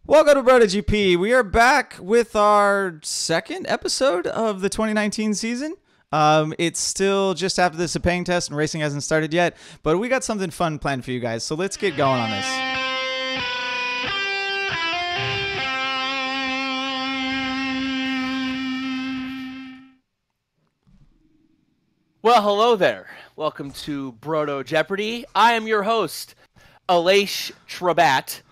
Welcome to BrotoGP. We are back with our second episode of the 2019 season. It's still just after the Sepang test and racing hasn't started yet, but we got something fun planned for you guys, so let's get going on this. Well, hello there. Welcome to Brodo Jeopardy. I am your host, Aleix Trabat.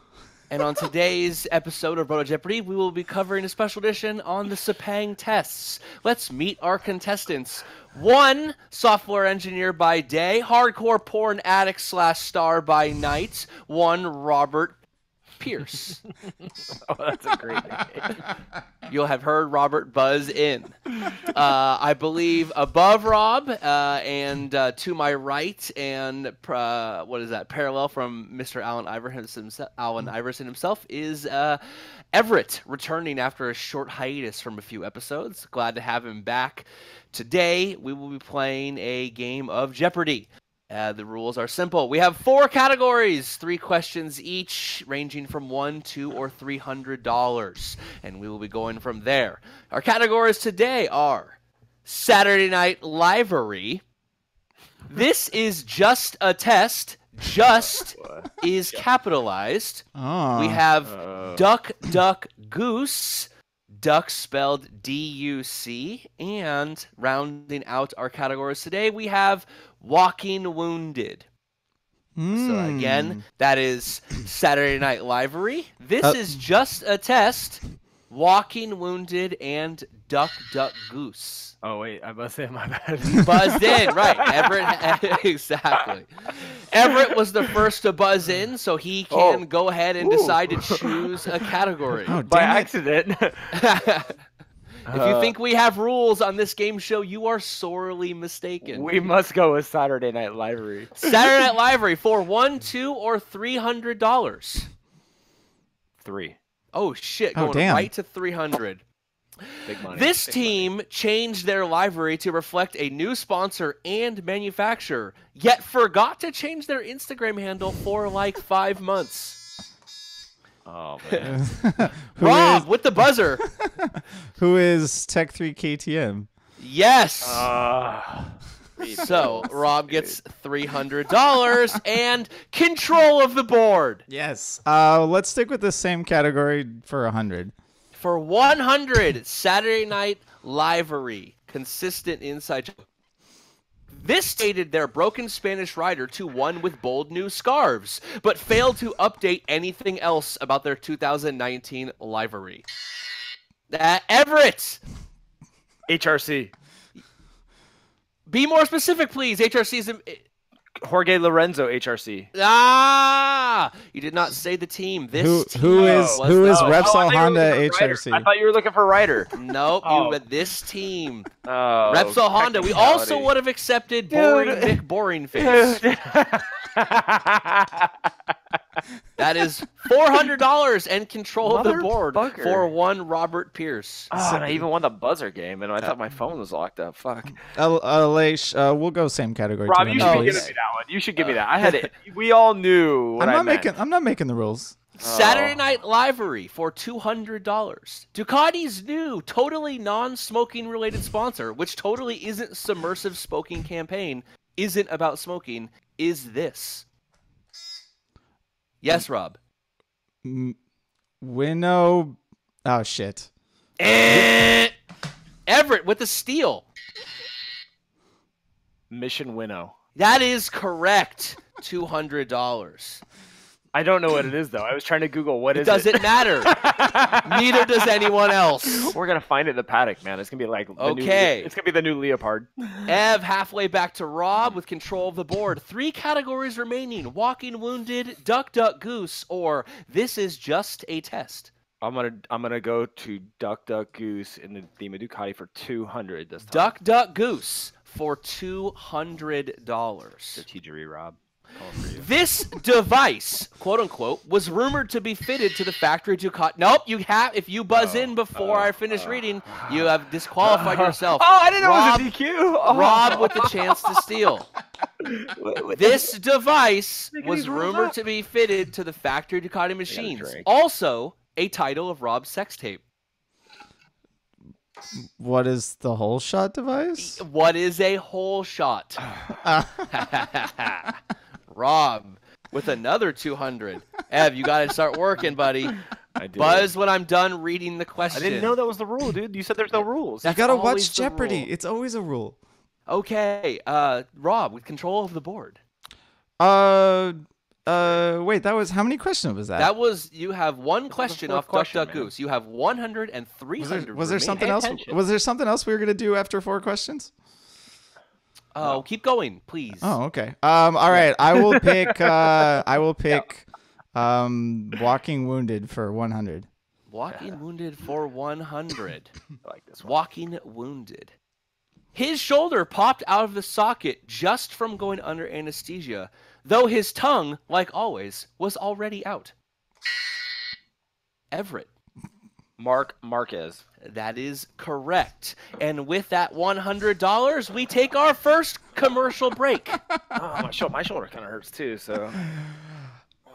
And on today's episode of Broto Jeopardy, we will be covering a special edition on the Sepang tests. Let's meet our contestants. One, software engineer by day, hardcore porn addict / star by night. One, Robert Pierce. Oh, that's a great name. You'll have heard Robert buzz in. I believe above Rob and to my right and what is that? Parallel from Mr. Allen Iverson himself is Everett, returning after a short hiatus from a few episodes. Glad to have him back. Today we will be playing a game of Jeopardy! The rules are simple. We have 4 categories, 3 questions each, ranging from $1, $2, or $300, and we will be going from there. Our categories today are Saturday Night Livery. This is just a test. Just is capitalized. Oh. We have Duck, Duck, Goose. Duck spelled D-U-C. And rounding out our categories today, we have Walking Wounded. So again, that is Saturday Night Livery. This is just a test. Walking Wounded and Duck, Duck, Goose. Oh, wait, I must say my bad. You buzzed in, right. Everett, exactly. Everett was the first to buzz in, so he can go ahead and decide to choose a category. Oh, By damn it. accident. If you think we have rules on this game show, you are sorely mistaken. We must go with Saturday Night Livery. Saturday Night Livery for $1, $2, or $300. 3. Oh shit! Oh, Going damn. right to 300. Big money. This Big team changed their livery to reflect a new sponsor and manufacturer, yet forgot to change their Instagram handle for like 5 months. money. Oh, man. Who Rob is- with the buzzer. Who is Tech 3 KTM? Yes. So ridiculous, Rob dude. gets $300 and control of the board. Yes. Let's stick with the same category for 100. For 100, Saturday Night Livery, consistent inside joke. This stated their broken Spanish rider to one with bold new scarves, but failed to update anything else about their 2019 livery. Everett, HRC. be more specific, please. HRC's... Jorge Lorenzo, HRC. You did not say the team. This Who team is was Repsol I thought you were Honda looking for HRC? Ryder. I thought you were looking for Ryder. Nope, Oh. but this team. Oh, Repsol Honda. We also technicality. would have accepted Boring Vic Boring Face. That is $400 and control of the board Motherfucker. for one Robert Pierce. Oh, and I even won the buzzer game, and I thought my phone was locked up. Fuck. Aleix, we'll go same category. Rob, you 200, should please. give me that one. You should give me that. I had it. We all knew what I meant. I'm not making the rules. Saturday Night Livery for $200. Ducati's new, totally non-smoking related sponsor, which totally isn't submersive smoking campaign, isn't about smoking, is this. Yes, Rob. Winnow. Oh, shit. Everett with the steal. Mission Winnow. That is correct. $200. I don't know what it is, though. I was trying to Google what It is doesn't matter. Neither does anyone else. We're going to find it in the paddock, man. It's going to be like Okay. It's going to be the new Leopard. Ev halfway back to Rob with control of the board. 3 categories remaining. Walking Wounded, Duck Duck Goose, or This Is Just a Test. I'm gonna go to Duck Duck Goose in the theme of Ducati for 200 this time. Duck Duck Goose for $200. Strategery, Rob. Calling for you. This device, quote unquote, was rumored to be fitted to the factory Ducati. Nope, you have. If you buzz in before I finish reading, you have disqualified yourself. Oh, I didn't know Rob, it was a DQ. Oh. Rob with the chance to steal. This device Making was these rules rumored up. to be fitted to the factory Ducati machines. drink. Also, a title of Rob's sex tape. What is the hole shot device? What is a hole shot? Rob with another 200. Ev, you got to start working, buddy. I do. Buzz when I'm done reading the question. I didn't know that was the rule, dude. You said there's no rules. You got to watch always the Jeopardy. rule. It's always a rule. Okay, Rob with control of the board. Wait, that was how many questions was that? That was you have one question off Duck question, Duck man. Goose. You have 100 and 300. Was there something Pay else? attention. Was there something else we were gonna do after 4 questions? Oh, keep going, please. Oh, okay. All right. I will pick. Walking Wounded for 100. Walking Wounded for 100. I like this one. Walking Wounded. His shoulder popped out of the socket just from going under anesthesia, though his tongue, like always, was already out. Everett. Marc Marquez. That is correct. And with that $100, we take our first commercial break. Oh, my shoulder kind of hurts too. So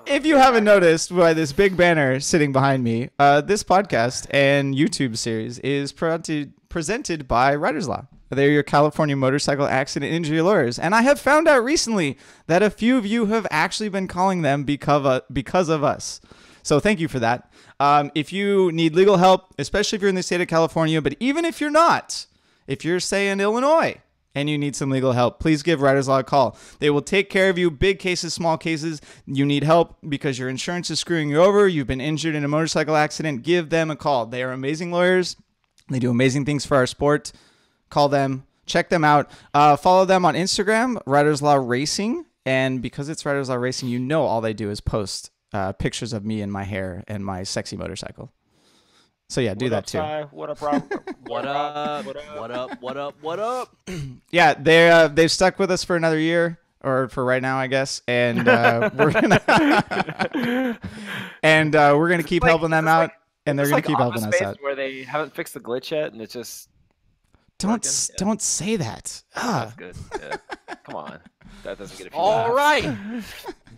If you haven't noticed by this big banner sitting behind me, this podcast and YouTube series is presented by Riders Law. They're your California motorcycle accident injury lawyers. And I have found out recently that a few of you have actually been calling them because of us. So thank you for that. If you need legal help, especially if you're in the state of California, but even if you're not, if you're, say, in Illinois and you need some legal help, please give Riders Law a call. They will take care of you, big cases, small cases. You need help because your insurance is screwing you over. You've been injured in a motorcycle accident. Give them a call. They are amazing lawyers. They do amazing things for our sport. Call them. Check them out. Follow them on Instagram, Riders Law Racing. And because it's Riders Law Racing, you know all they do is post pictures of me and my hair and my sexy motorcycle. So yeah, do that too. What up, Rob? What up? What up? What up? What up? Yeah, they've stuck with us for another year, or for right now, I guess. And we're gonna keep helping them out, and they're gonna keep helping us out. Where they haven't fixed the glitch yet, and it's just Don't say that. that's good. Yeah. Come on, that doesn't get a few All laughs. right.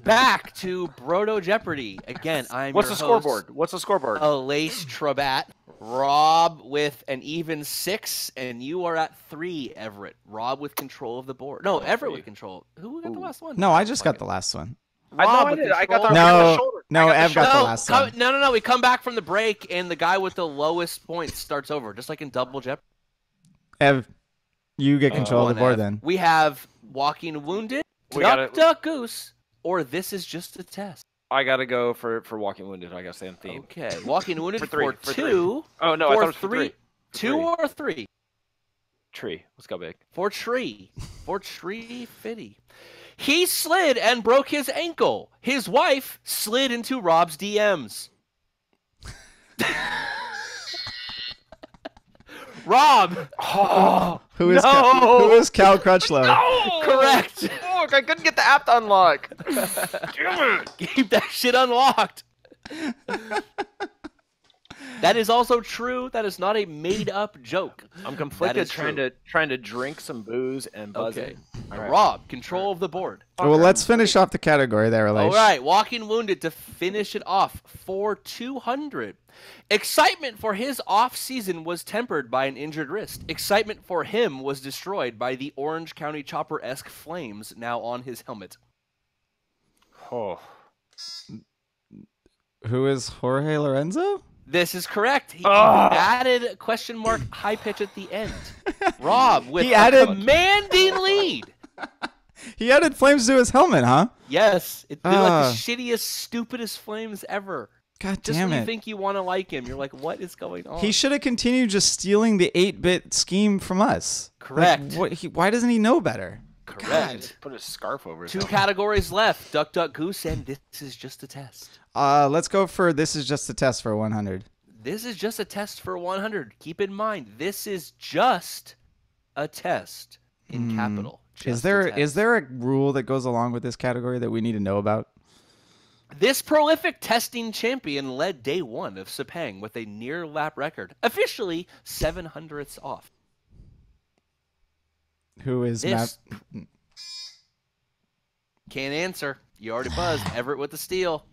Back to Broto Jeopardy. Again, I'm What's your the host, scoreboard? What's the scoreboard? Aleix Trabat. Rob with an even 6, and you are at 3, Everett. Rob with control of the board. No, Everett with control. Who got the last one? No, I just got the last one. I know Rob I with did. I got control. the No, shoulder. no, I Ev got the No, last one. no. We come back from the break, and the guy with the lowest points starts over, just like in Double Jeopardy. Ev, you get control of the board then. We have Walking Wounded, Duck Goose, or This Is Just a Test. I gotta go for Walking Wounded. I gotta stay on theme. Okay, Walking Wounded For three, for for 2. Oh no, I thought it was for 3. 2 or 3? Tree. Let's go big. For Tree Fitty. He slid and broke his ankle. His wife slid into Rob's DMs. Rob. Oh, Who is no! Who is Cal Crutchlow? No! Correct. Look, I couldn't get the app to unlock. Damn it! Keep that shit unlocked. That is also true. That is not a made-up joke. I'm conflicted is trying to drink some booze and buzz Okay. it. All right. Rob, control of the board. Well, let's finish off the category there, Aleix. All right, Walking Wounded to finish it off for 200. Excitement for his off-season was tempered by an injured wrist. Excitement for him was destroyed by the Orange County Chopper-esque flames now on his helmet. Oh. Who is Jorge Lorenzo? This is correct. He added question mark high pitch at the end. Rob with a commanding lead. He added flames to his helmet, huh? Yes, it did like the shittiest, stupidest flames ever. God Just damn when it. you think you want to like him, you're like, what is going on? He should have continued just stealing the 8-bit scheme from us. Correct. Like, why doesn't he know better? Correct. Put a scarf over his 2 helmet. categories left. Duck, Duck, Goose, and This Is Just a Test. Let's go for This Is Just a Test for 100. This is just a test for 100. Keep in mind, this is just a test in capital. Is there a rule that goes along with this category that we need to know about? This prolific testing champion led day 1 of Sepang with a near lap record, officially 700ths off. Who is This can't answer. You already buzzed. Everett with the steal.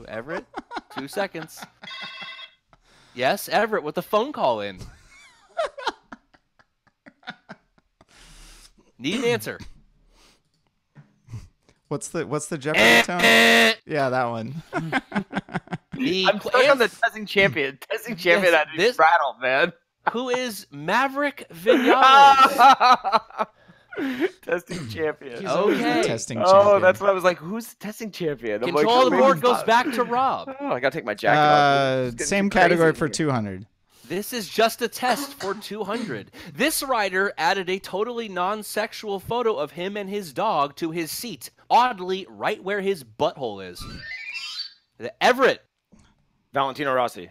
Everett, 2 seconds. Yes, Everett with the phone call in. Need an answer. What's the Jeopardy tone? Yeah, that one. I'm stuck on the testing champion. Testing champion, Yes, I just rattled, man. Who is Maverick Vinales? Testing champion. He's always the Okay. testing Oh, champion. that's what I was like. Who's the testing champion? I'm Control of the maybe board it's goes not- back to Rob. Oh, I gotta take my jacket off. It's getting Same too crazy category in for here. 200. This is just a test for 200. This rider added a totally non-sexual photo of him and his dog to his seat, oddly right where his butthole is. Everett. Valentino Rossi.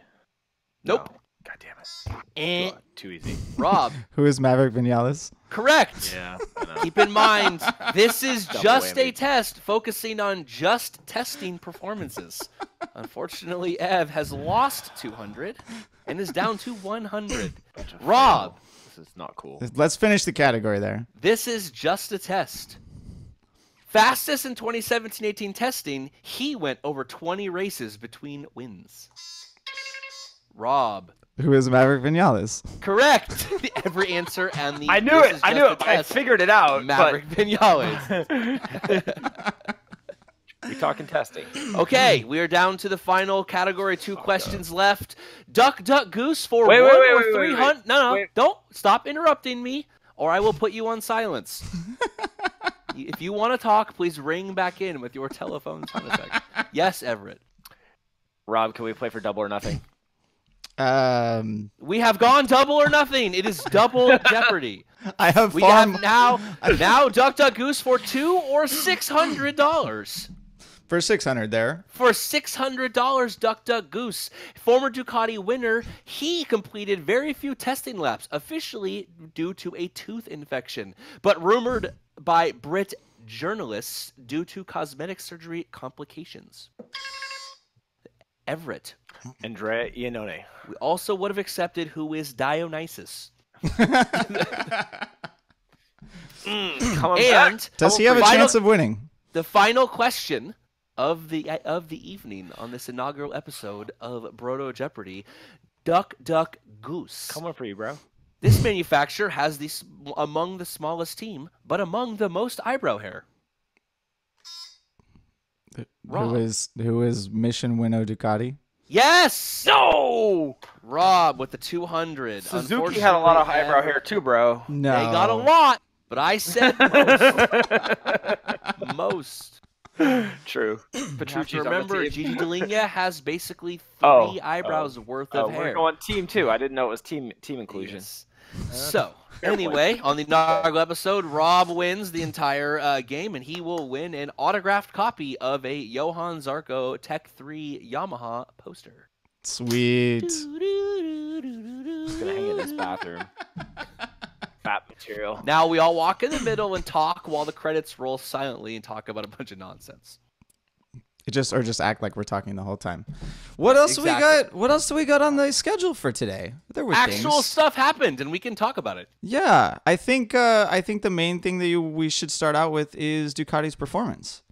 Nope. No. God damn it. Eh. Too easy. Rob. Who is Maverick Vinales? Correct. Yeah. I know. Keep in mind, this is Double just a whammy. test focusing on just testing performances. Unfortunately, Ev has lost 200 and is down to 100. Rob, This is not cool. Let's finish the category there. this is just a test. Fastest in 2017-18 testing, he went over 20 races between wins. Rob, Who is Maverick Vinales? correct. Every answer and the I knew this it. is I just knew a it. But I test. figured it out. Maverick Vinales. But we talking testing. Okay, we are down to the final category. 2 questions left. Duck, duck, goose for Wait, 1 wait, wait, or wait, 300. wait. No, Wait. don't stop interrupting me, or I will put you on silence. If you want to talk, please ring back in with your telephone sound effect. Yes, Everett. Rob, can we play for double or nothing? We have gone double or nothing. It is double Jeopardy. I have We far have now Duck, duck, goose for $2 or $600. for 600 there. For $600, Duck Duck Goose, former Ducati winner, he completed very few testing laps, officially due to a tooth infection, but rumored by Brit journalists due to cosmetic surgery complications. Everett. Andrea Iannone. We also would have accepted who is Dionysus. Coming And back. Does he have a final- chance of winning? The final question of the evening on this inaugural episode of Broto Jeopardy, Duck Duck Goose. Coming for you, bro. This manufacturer has among the smallest team, but among the most eyebrow hair. Rob. Who is Mission Winnow Ducati? Yes! No! Rob with the 200. Suzuki had a lot of eyebrow hair too, bro. No. They got a lot, but I said most. True. You have to Petrucci's remember, on the team. Gigi D'Aligna has basically 3 Oh, eyebrows worth of hair. We're going team too. I didn't know it was team inclusion. Yes. So, anyway, on the inaugural episode, Rob wins the entire game, and he will win an autographed copy of a Johann Zarco Tech 3 Yamaha poster. Sweet. Just gonna hang it in this bathroom. Fat material. Now we all walk in the middle and talk while the credits roll silently and talk about a bunch of nonsense. Just act like we're talking the whole time. What else Exactly. we got? What else do we got on the schedule for today? There were Actual things. stuff happened, and we can talk about it. Yeah, I think the main thing that we should start out with is Ducati's performance,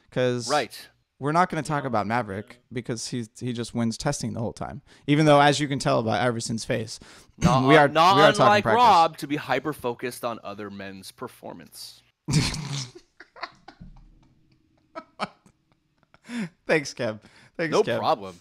because Right. we're not going to talk about Maverick because he just wins testing the whole time. Even though, as you can tell by Iverson's face, Not, we are not talking unlike practice. Rob to be hyper-focused on other men's performance. Thanks, Kev. Thanks, No Kev. problem.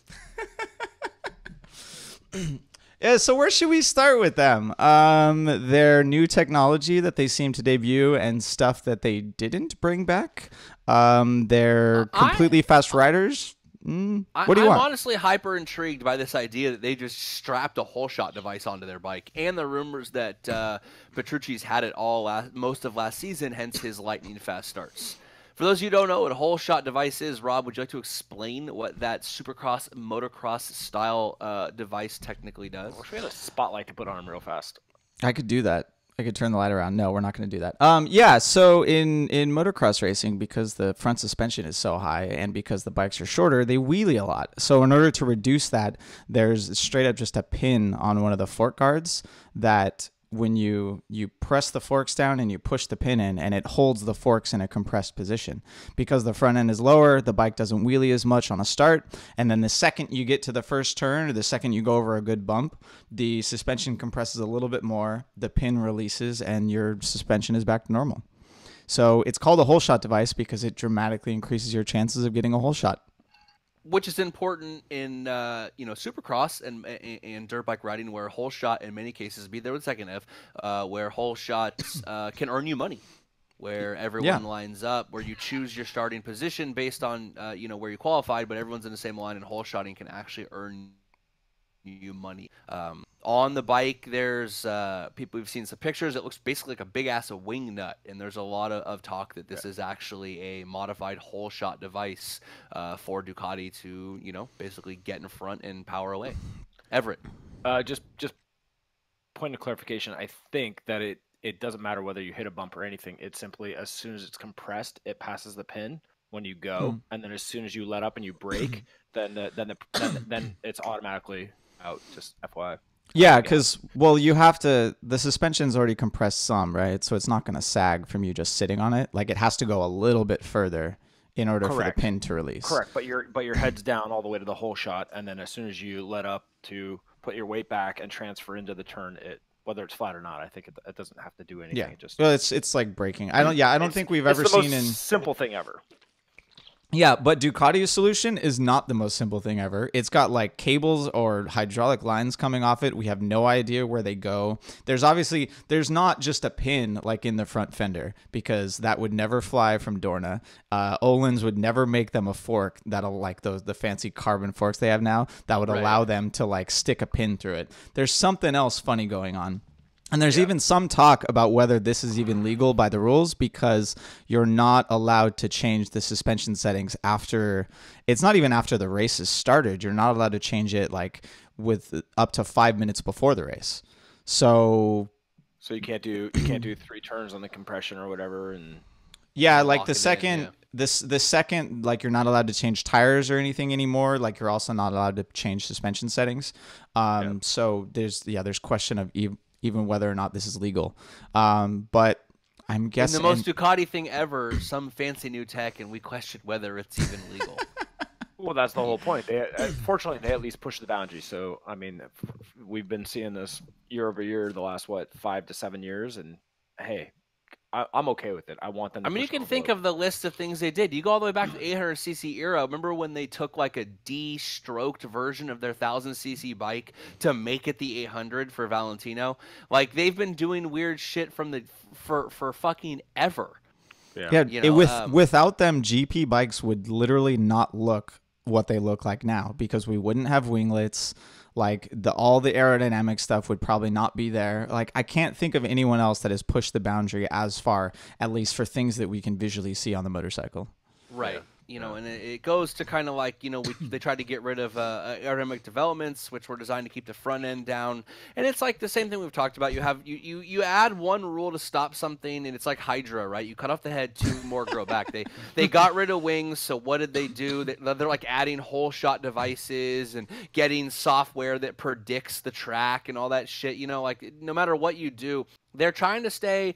Yeah, so where should we start with them? Their new technology that they seem to debut and stuff that they didn't bring back. They're completely fast riders. What do you I'm want? honestly hyper intrigued by this idea that they just strapped a whole shot device onto their bike, and the rumors that Petrucci's had it all most of last season, hence his lightning fast starts. For those of you who don't know what a whole shot device is, Rob, would you like to explain what that supercross, motocross style device technically does? I wish we had a spotlight to put on him real fast. I could do that. I could turn the light around. No, we're not going to do that. Yeah, so in motocross racing, because the front suspension is so high and because the bikes are shorter, they wheelie a lot. So in order to reduce that, there's straight up just a pin on one of the fork guards that when you press the forks down and you push the pin in, and it holds the forks in a compressed position. Because the front end is lower, the bike doesn't wheelie as much on a start, and then the second you get to the first turn, or the second you go over a good bump, the suspension compresses a little bit more, the pin releases, and your suspension is back to normal. So it's called a hole shot device because it dramatically increases your chances of getting a hole shot. Which is important in supercross and dirt bike riding, where hole shot in many cases, be there with second F, where hole shots can earn you money, where everyone lines up, where you choose your starting position based on where you qualified, but everyone's in the same line, and hole shotting can actually earn you money. On the bike, there's people, we've seen some pictures. It looks basically like a big ass wing nut, and there's a lot of talk that this is actually a modified hole shot device for Ducati to basically get in front and power away. Everett, just point of clarification. I think that it doesn't matter whether you hit a bump or anything. It's simply, as soon as it's compressed, it passes the pin when you go, and then as soon as you let up and you brake, then it's automatically out. Just FYI. Yeah, because, you have to, the suspension's already compressed some, right? So it's not going to sag from you just sitting on it. Like, it has to go a little bit further in order for the pin to release. Correct, but your head's down all the way to the hole shot, and then as soon as you let up to put your weight back and transfer into the turn, whether it's flat or not, I think it doesn't have to do anything. Yeah, it's like braking. I don't think we've ever seen in simple thing ever. Yeah, but Ducati's solution is not the most simple thing ever. It's got like cables or hydraulic lines coming off it. We have no idea where they go. There's not just a pin like in the front fender, because that would never fly from Dorna. Öhlins would never make them a fork that'll like the fancy carbon forks they have now that would allow them to like stick a pin through it. There's something else funny going on. And there's even some talk about whether this is even legal by the rules, because you're not allowed to change the suspension settings after, it's not even after the race has started. You're not allowed to change it like with up to 5 minutes before the race. So you can't do 3 turns on the compression or whatever, and like the second like you're not allowed to change tires or anything anymore. Like you're also not allowed to change suspension settings. So there's question of even whether or not this is legal. But I'm guessing... And the most Ducati thing ever, some fancy new tech, and we question whether it's even legal. Well, that's the whole point. Fortunately, they at least push the boundary. So, I mean, we've been seeing this year over year the last, 5 to 7 years, and hey, I'm okay with it. I want them to you can think of the list of things they did. You go all the way back to the 800cc era. Remember when they took like a de-stroked version of their 1000cc bike to make it the 800 for Valentino? Like, they've been doing weird shit for fucking ever. Without them, GP bikes would literally not look what they look like now, because we wouldn't have winglets. Like all the aerodynamic stuff would probably not be there. Like I can't think of anyone else that has pushed the boundary as far, at least for things that we can visually see on the motorcycle. Right. And it goes to kind of like, they tried to get rid of aerodynamic developments, which were designed to keep the front end down. And it's like the same thing we've talked about. You add one rule to stop something, and it's like Hydra, right? You cut off the head, 2 more grow back. They got rid of wings, so what did they do? They're like adding hole shot devices and getting software that predicts the track and all that shit. Like no matter what you do, they're trying to stay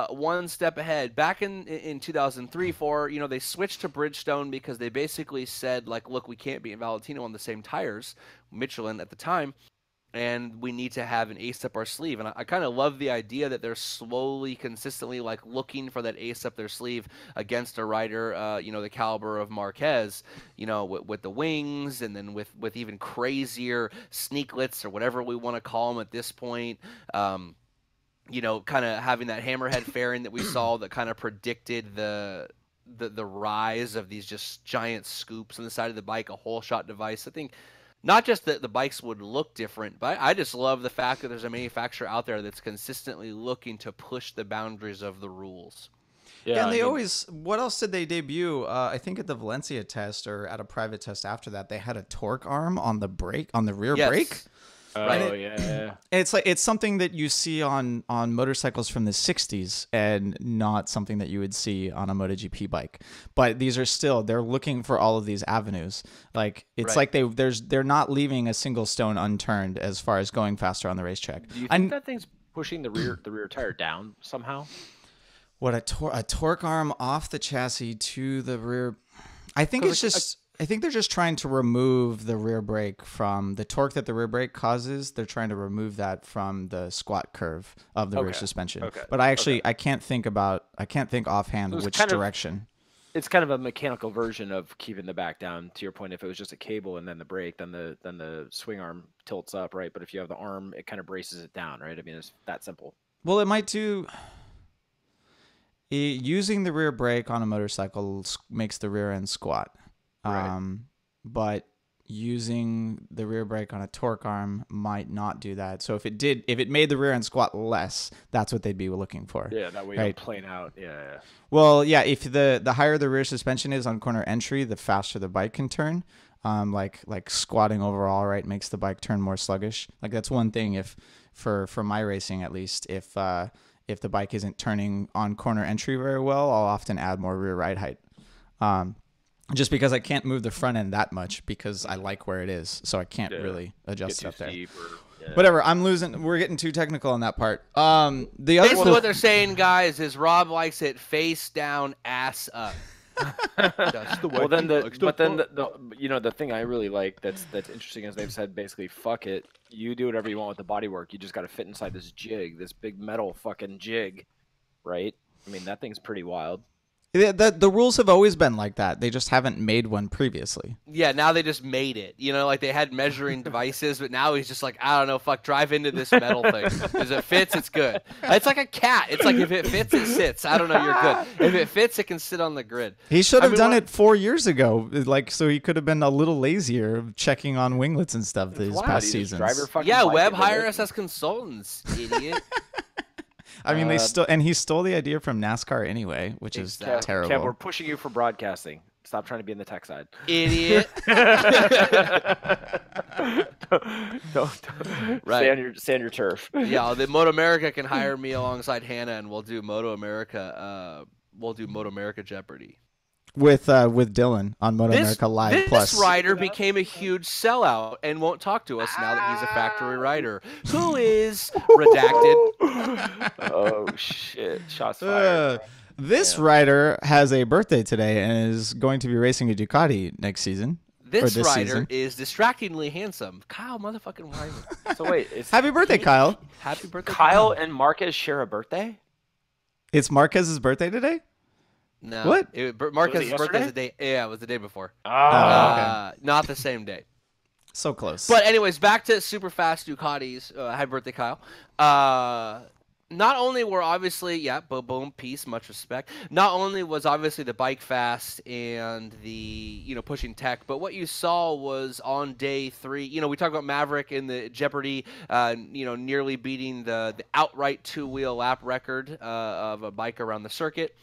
one step ahead. Back in 2003, 4, they switched to Bridgestone because they basically said, like, look, we can't be in Valentino on the same tires, Michelin at the time, and we need to have an ace up our sleeve. And I kind of love the idea that they're slowly, consistently, like, looking for that ace up their sleeve against a rider, the caliber of Marquez, with the wings, and then with even crazier sneaklets or whatever we want to call them at this point. Kind of having that hammerhead fairing that we saw that kind of predicted the rise of these just giant scoops on the side of the bike, a hole shot device. I think not just that the bikes would look different, but I just love the fact that there's a manufacturer out there that's consistently looking to push the boundaries of the rules. Yeah, and they always, what else did they debut? I think at the Valencia test or at a private test after that, they had a torque arm on the brake, on the rear brake. Yeah. It's something that you see on motorcycles from the 60s and not something that you would see on a MotoGP bike. But these are they're looking for all of these avenues. Like it's like they're not leaving a single stone unturned as far as going faster on the racetrack. Do you think that thing's pushing the rear tire down somehow? What, a torque arm off the chassis to the rear? I think it's just. I think they're just trying to remove the rear brake from the torque that the rear brake causes. They're trying to remove that from the squat curve of the rear suspension. Okay. But I can't think offhand which direction. It's kind of a mechanical version of keeping the back down. To your point, if it was just a cable and then the brake, then the swing arm tilts up, right? But if you have the arm, it kind of braces it down, right? I mean, it's that simple. Well, it might do. Using the rear brake on a motorcycle makes the rear end squat. Right. But using the rear brake on a torque arm might not do that. So if it made the rear end squat less, that's what they'd be looking for. Yeah, that way you don't plane out. Yeah. Well, yeah, if the higher the rear suspension is on corner entry, the faster the bike can turn. Like squatting overall, right, makes the bike turn more sluggish. Like that's one thing if for my racing at least, if the bike isn't turning on corner entry very well, I'll often add more rear ride height. Just because I can't move the front end that much because I like where it is, so I can't really adjust it up there. Whatever, I'm losing. We're getting too technical on that part. The other basically what they're saying, guys, is Rob likes it face down, ass up. Well, then the thing I really like that's interesting is they've said basically fuck it, you do whatever you want with the bodywork. You just got to fit inside this jig, this big metal fucking jig, right? I mean that thing's pretty wild. The rules have always been like that. They just haven't made one previously. Yeah, now they just made it. You know, like they had measuring devices, but now he's just like, I don't know, fuck, drive into this metal thing. If it fits, it's good. It's like a cat. It's like if it fits, it sits. I don't know, you're good. If it fits, it can sit on the grid. He should have done it 4 years ago, like so he could have been a little lazier checking on winglets and stuff these past seasons. Yeah, web hire us as consultants, idiot. I mean, he stole the idea from NASCAR anday, which is terrible. Kev, we're pushing you for broadcasting. Stop trying to be in the tech side. Idiot. don't. Right. Stay on your turf. Yeah, the Moto America can hire me alongside Hannah, and we'll do Moto America. We'll do Moto America Jeopardy. With Dylan on Moto America Live Plus. This rider became a huge sellout and won't talk to us now that he's a factory rider. Who is redacted? Oh shit! Shots fired. This rider has a birthday today and is going to be racing a Ducati next season. This rider is distractingly handsome. Kyle motherfucking Weimer. So wait, happy birthday, Kyle! Happy birthday, Kyle and Marquez share a birthday. It's Marquez's birthday today. No. What? Marquez's birthday was the day. Yeah, it was the day before. Okay. Not the same day. So close. But anyways, back to super fast Ducatis. Happy birthday, Kyle. Not only were obviously, boom, boom, peace, much respect. Not only was obviously the bike fast and the pushing tech, but what you saw was on day 3. We talked about Maverick in the Jeopardy, nearly beating the outright 2-wheel lap record of a bike around the circuit.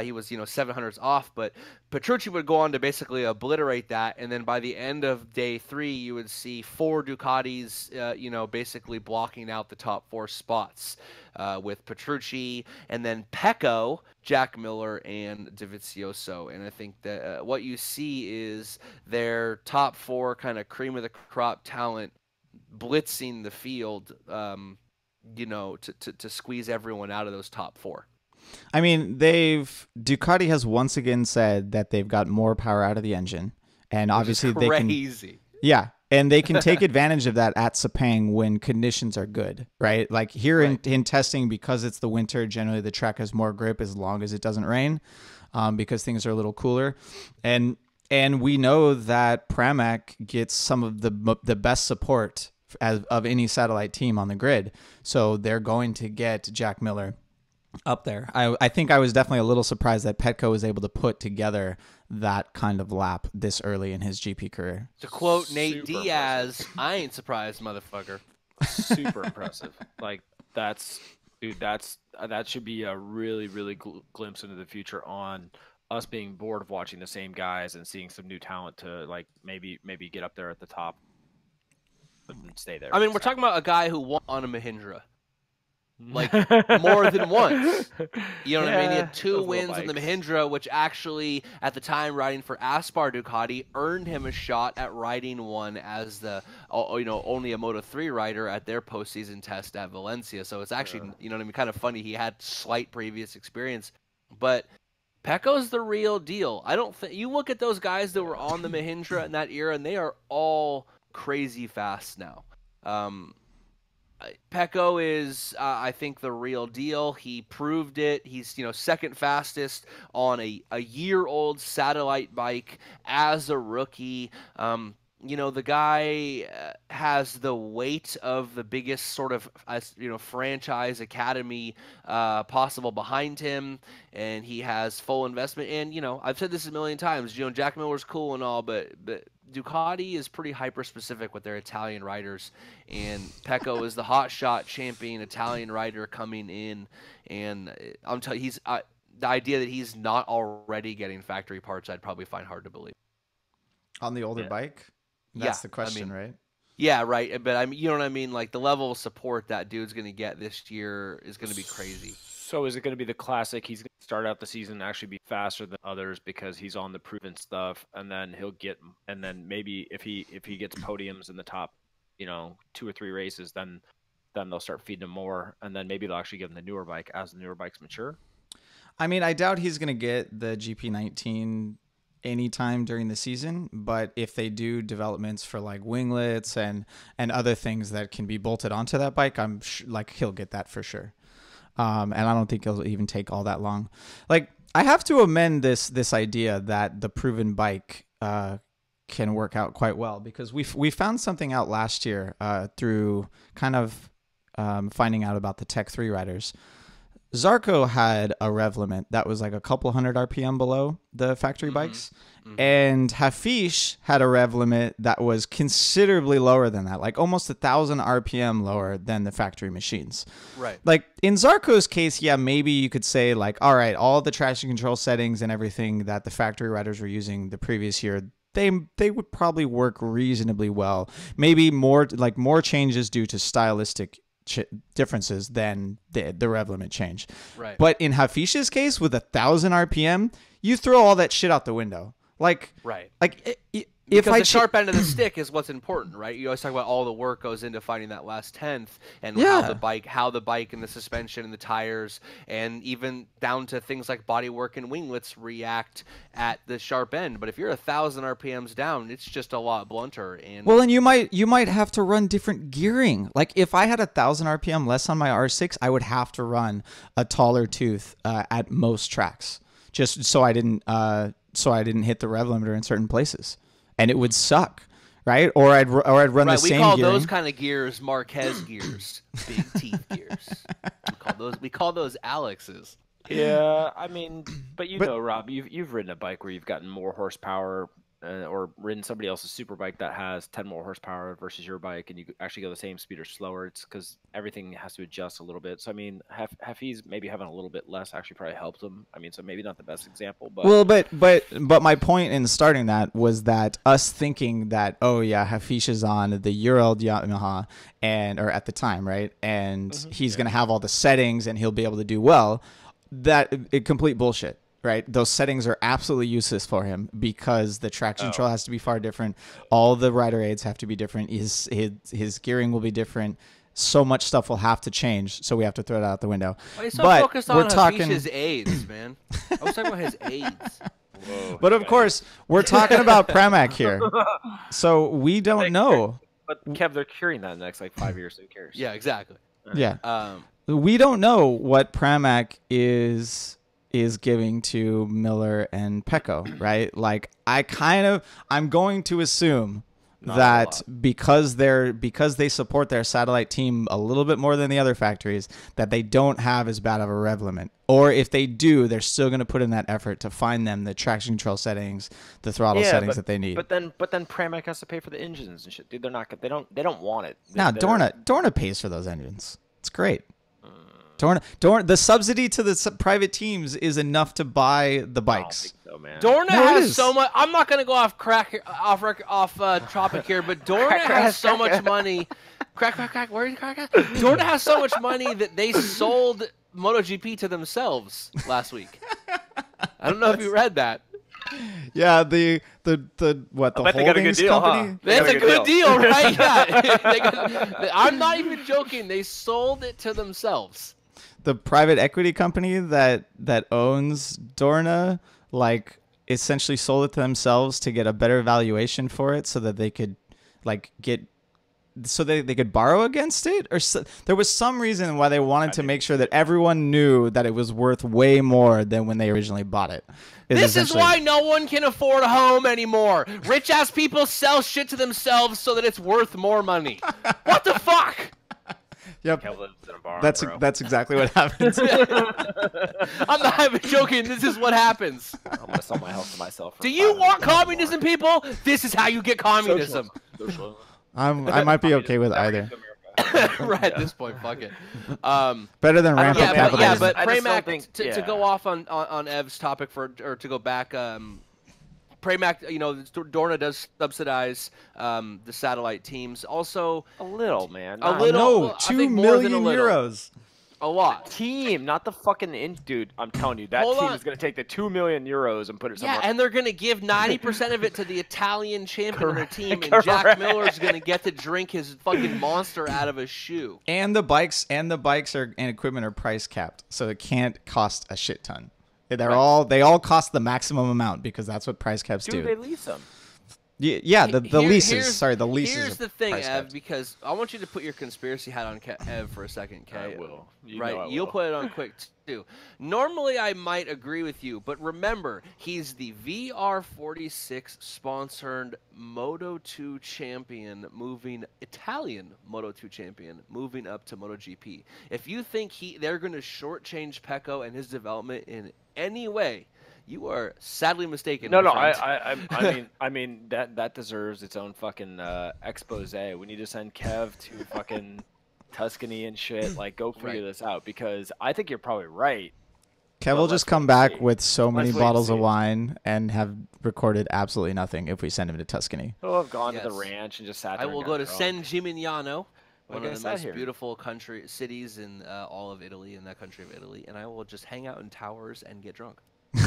He was, 700s off, but Petrucci would go on to basically obliterate that, and then by the end of day 3, you would see 4 Ducatis, basically blocking out the top 4 spots with Petrucci, and then Pecco, Jack Miller, and Dovizioso. And I think that what you see is their top 4 kind of cream of the crop talent blitzing the field, to squeeze everyone out of those top 4. I mean, Ducati has once again said that they've got more power out of the engine, and obviously they can. Yeah, and they can take advantage of that at Sepang when conditions are good, right? Like here in testing, because it's the winter, generally the track has more grip as long as it doesn't rain, because things are a little cooler, and we know that Pramac gets some of the best support of any satellite team on the grid, so they're going to get Jack Miller up there. I think I was definitely a little surprised that Pecco was able to put together that kind of lap this early in his GP career. To quote Nate Diaz, I ain't surprised, motherfucker. Super impressive. Like that should be a really, really glimpse into the future on us being bored of watching the same guys and seeing some new talent to like maybe get up there at the top and stay there. I mean, we're talking about a guy who won on a Mahindra. like more than once. You know what I mean? He had 2 those wins little in the bikes. Mahindra, which actually, at the time, riding for Aspar Ducati, earned him a shot at riding one as the, only a Moto3 rider at their postseason test at Valencia. So it's actually, you know what I mean, kind of funny. He had slight previous experience, but Pecco's the real deal. I don't think you look at those guys that were on the Mahindra in that era, and they are all crazy fast now. Pecco is, I think, the real deal. He proved it. He's, second fastest on a year-old satellite bike as a rookie. The guy has the weight of the biggest sort of, franchise academy possible behind him, and he has full investment. And, I've said this a million times, Jack Miller's cool and all, but Ducati is pretty hyper-specific with their Italian riders, and Pecco is the hotshot champion Italian rider coming in, and I'm telling you, the idea that he's not already getting factory parts, I'd probably find hard to believe. On the older bike? That's the question, right? Yeah, right. But you know what I mean? Like, the level of support that dude's going to get this year is going to be crazy. So is it going to be the classic? He's going to start out the season and actually be faster than others because he's on the proven stuff, and then maybe if he gets podiums in the top, 2 or 3 races, then they'll start feeding him more, and then maybe they'll actually give him the newer bike as the newer bikes mature. I mean, I doubt he's going to get the GP19 anytime during the season, but if they do developments for like winglets and other things that can be bolted onto that bike, I'm he'll get that for sure. And I don't think it'll even take all that long. Like, I have to amend this idea that the proven bike can work out quite well, because we found something out last year through kind of finding out about the Tech 3 riders. Zarco had a rev limit that was like a couple hundred RPM below the factory bikes. And Hafish had a rev limit that was considerably lower than that, like almost 1,000 RPM lower than the factory machines. Right. Like in Zarco's case, yeah, maybe you could say like, all right, all the traction control settings and everything that the factory riders were using the previous year, they would probably work reasonably well. Maybe more changes due to stylistic differences than the rev limit change. Right. But in Hafish's case, with 1,000 RPM, you throw all that shit out the window. Like, right. Like, because the sharp end of the stick is what's important, right? You always talk about all the work goes into finding that last tenth, and how the bike and the suspension and the tires, and even down to things like bodywork and winglets react at the sharp end. But if you're 1,000 RPMs down, it's just a lot blunter. And you might have to run different gearing. Like if I had 1,000 RPM less on my R6, I would have to run a taller tooth at most tracks, just so I didn't hit the rev limiter in certain places. And it would suck, right? Or I'd run the same gearing. We call those kind of gears Marquez gears, big teeth gears. We call those Alex's. Yeah, I mean, but Rob, you've ridden a bike where you've gotten more horsepower, or ridden somebody else's super bike that has 10 more horsepower versus your bike, and you actually go the same speed or slower. It's because everything has to adjust a little bit. So I mean, Hafiz maybe having a little bit less actually probably helped him. I mean, so maybe not the best example, but but my point in starting that was that us thinking that, oh yeah, Hafiz is on the year-old Yamaha or at the time, right? And he's gonna have all the settings and he'll be able to do well. Complete bullshit. Right, those settings are absolutely useless for him because the traction control has to be far different. All the rider aids have to be different. His gearing will be different. So much stuff will have to change. So we have to throw it out the window. Why are you so focused on Hafish's aids, man? I was talking about his aids. Whoa, but of course, we're talking about Pramac here, so we don't know. But Kev, they're curing that in the next 5 years. So who cares? Yeah, exactly. Yeah, we don't know what Pramac is giving to Miller and Pecco, right? Like I'm going to assume that because they support their satellite team a little bit more than the other factories, that they don't have as bad of a rev limit. Or if they do, they're still going to put in that effort to find them the traction control settings, the throttle settings that they need. But then Pramac has to pay for the engines and shit. Dude, they don't want it. No, Dorna pays for those engines. It's great. Dorna, the subsidy to the private teams is enough to buy the bikes. I don't think so, man. Dorna has so much. I'm not going to go off topic here, but Dorna has so much money Crack. Where is crack? Dorna has so much money that they sold MotoGP to themselves last week. I don't know if you read that. Yeah, the holdings company. Huh? That's a good deal, right? Yeah. I'm not even joking. They sold it to themselves. The private equity company that owns Dorna, like, essentially sold it to themselves to get a better valuation for it, so that they could they could borrow against it, or there was some reason why they wanted to make sure that everyone knew that it was worth way more than when they originally bought it. This is why no one can afford a home anymore. Rich ass people sell shit to themselves so that it's worth more money. What the fuck? Yep. Kev lives in a barn, That's exactly what happens. I'm not even joking. This is what happens. I'm gonna sell my house to myself. Do you want communism, people? This is how you get communism. Socialism. I might be okay with either. Right at this point, fuck it. Better than rampant capitalism. Yeah, but I just don't Pramac, think- to go off on Ev's topic or to go back, Pramac, Dorna does subsidize the satellite teams. Also, A little, man. A Not little. No, Well, I 2 think more than a million little. euros. a lot. team, not the fucking dude. I'm telling you, that Hold team on. is gonna take the 2 million euros and put it somewhere. Yeah, and they're going to give 90% of it to the Italian champion of their team, and Correct. Jack Miller's going to get to drink his fucking monster out of a shoe. And the bikes and equipment are price capped, so it can't cost a shit ton. They all cost the maximum amount because that's what price caps Dude, do. they lease them. Yeah, the leases. Sorry, the leases. Here's are the thing, price Ev, capped. because I want you to put your conspiracy hat on, Ev, for a second, okay? I will. You Right, know I you'll will. put it on quick too. Normally, I might agree with you, but remember, he's the VR46 sponsored Moto2 champion, Italian Moto2 champion, moving up to MotoGP. If you think they're going to shortchange Pecco and his development in any way, you are sadly mistaken. No, my friend. I mean that deserves its own fucking expose. We need to send Kev to fucking Tuscany and shit. Like, go figure this out, because I think you're probably right. Kev will let's just come wait and back see. with so many Let's wait and bottles of see. wine and have recorded absolutely nothing if we send him to Tuscany. He'll have gone to the Yes. ranch and just sat I there. will and go got to drunk. San Gimignano, one Like I of the said most here. beautiful cities in all of Italy, in that country of Italy, and I will just hang out in towers and get drunk.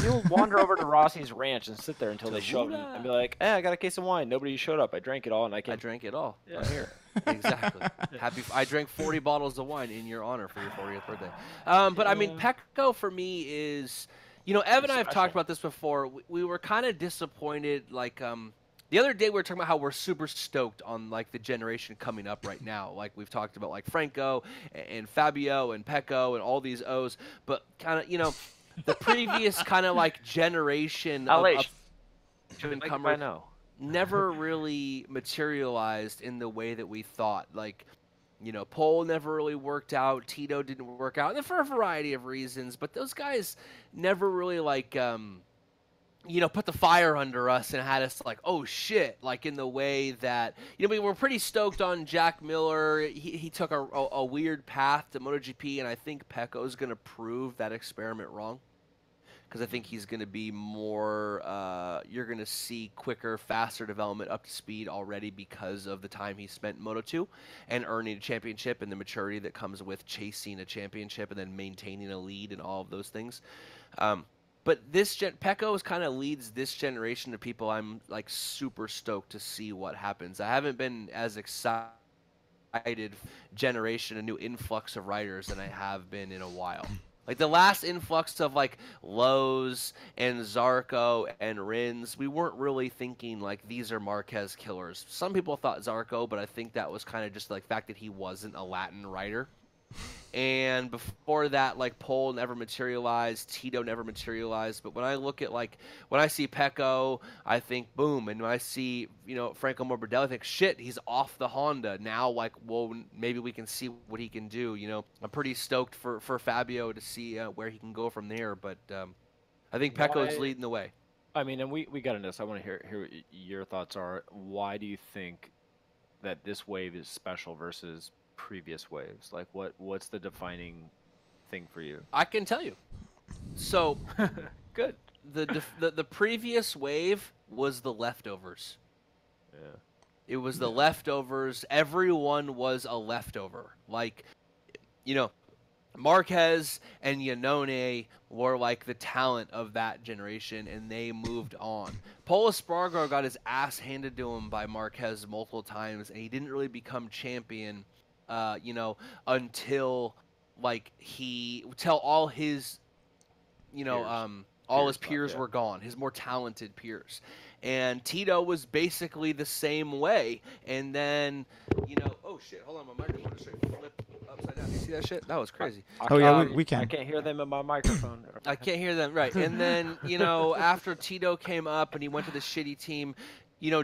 You'll wander over to Rossi's ranch and sit there until they show up and be like, "Hey, I got a case of wine. Nobody showed up. I drank it all, and I I can." drank it all. Yeah. I'm here. Exactly. I drank 40 bottles of wine in your honor for your 40th birthday. But I mean, Pecco for me is, Ev and I have talked about this before. We were kind of disappointed. Like, the other day we were talking about how we're super stoked on like the generation coming up right now. Like we've talked about like Franco and Fabio and Pecco and all these O's, but kind of the previous kind of like generation of Aleix, incomers I know. never really materialized in the way that we thought. Like, Pole never really worked out. Tito didn't work out, and for a variety of reasons. But those guys never really like, put the fire under us and had us like, oh shit, like in the way that we were pretty stoked on Jack Miller. He took a weird path to MotoGP, and I think Pecco's going to prove that experiment wrong. Because I think he's going to be more, you're going to see quicker, faster development up to speed already because of the time he spent in Moto2 and earning a championship and the maturity that comes with chasing a championship and then maintaining a lead and all of those things. But Pecco kind of leads this generation of people. I'm like super stoked to see what happens. I haven't been as excited generation, a new influx of riders than I have been in a while. Like the last influx of like Lowe's and Zarco and Rins, we weren't really thinking like these are Marquez killers. Some people thought Zarco, but I think that was kind of just like the fact that he wasn't a Latin rider. And before that, like Pole never materialized, Tito never materialized. But when I look at when I see Pecco, I think boom. And when I see Franco Morbidelli, I think shit, he's off the Honda now. Like, well, maybe we can see what he can do. I'm pretty stoked for Fabio to see where he can go from there. But I think Pecco's leading the way. I mean, and we got into this. I want to hear what your thoughts are. Why do you think that this wave is special versus previous waves? Like, what's the defining thing for you? I can tell you. So, Good. The previous wave was the leftovers. Yeah. It was the leftovers. Everyone was a leftover. Like, you know, Marquez and Iannone were like the talent of that generation, and they moved on. Pol Espargaro got his ass handed to him by Marquez multiple times, and he didn't really become champion, until all his, all his peers were gone, his more talented peers. And Tito was basically the same way. And then, oh shit, hold on, my microphone just straight flipped upside down. You see that shit? That was crazy. We can. I can't hear them in my microphone. I can't hear them, right. And then, after Tito came up and he went to the shitty team,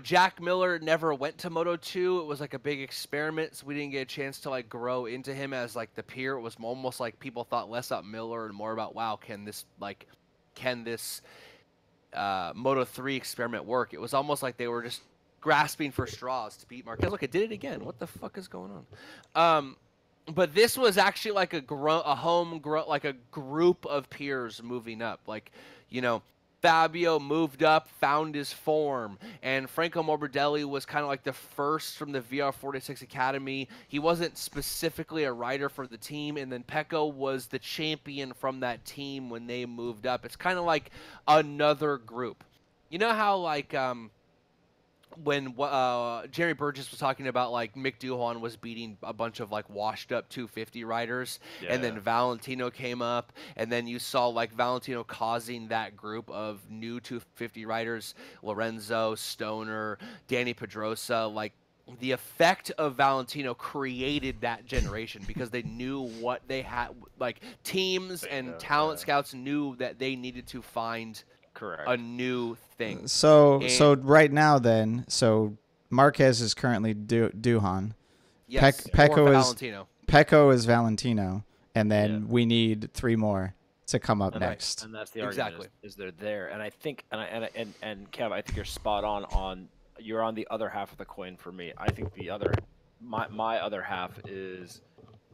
Jack Miller never went to Moto2. It was like a big experiment, so we didn't get a chance to like grow into him as like the peer. It was almost like people thought less about Miller and more about, wow, can this Moto3 experiment work? It was almost like they were just grasping for straws to beat Marquez. Look, it did it again. What the fuck is going on? But this was actually like a group of peers moving up. Like, Fabio moved up, found his form, and Franco Morbidelli was kind of like the first from the VR46 Academy. He wasn't specifically a rider for the team, and then Pecco was the champion from that team when they moved up. It's kind of like another group. You know how like when Jerry Burgess was talking about like Mick Duhan was beating a bunch of like washed up 250 riders, and then Valentino came up, and then you saw like Valentino causing that group of new 250 riders, Lorenzo, Stoner, Danny Pedrosa, like the effect of Valentino created that generation because they knew what they had, like teams and talent scouts knew that they needed to find a new thing. So right now then, Marquez is currently Duhan. Yes, Pecco is Valentino, and then we need 3 more to come up next. And that's the argument is they're there. And I think and Kev, I think you're spot on you're on the other half of the coin for me. I think my other half is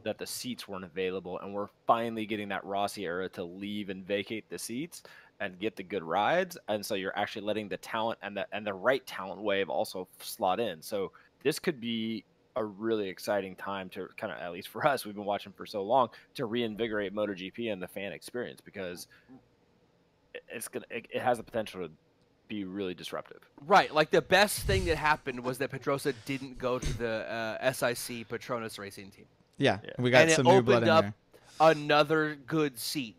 that the seats weren't available, and we're finally getting that Rossi era to leave and vacate the seats and get the good rides, and so you're actually letting the talent and the right talent wave also slot in. So this could be a really exciting time to kind of, at least for us, we've been watching for so long, to reinvigorate MotoGP and the fan experience, because it has the potential to be really disruptive. Right, like the best thing that happened was that Pedrosa didn't go to the SIC Petronas racing team. Yeah, we got some new blood in there. Another good seat,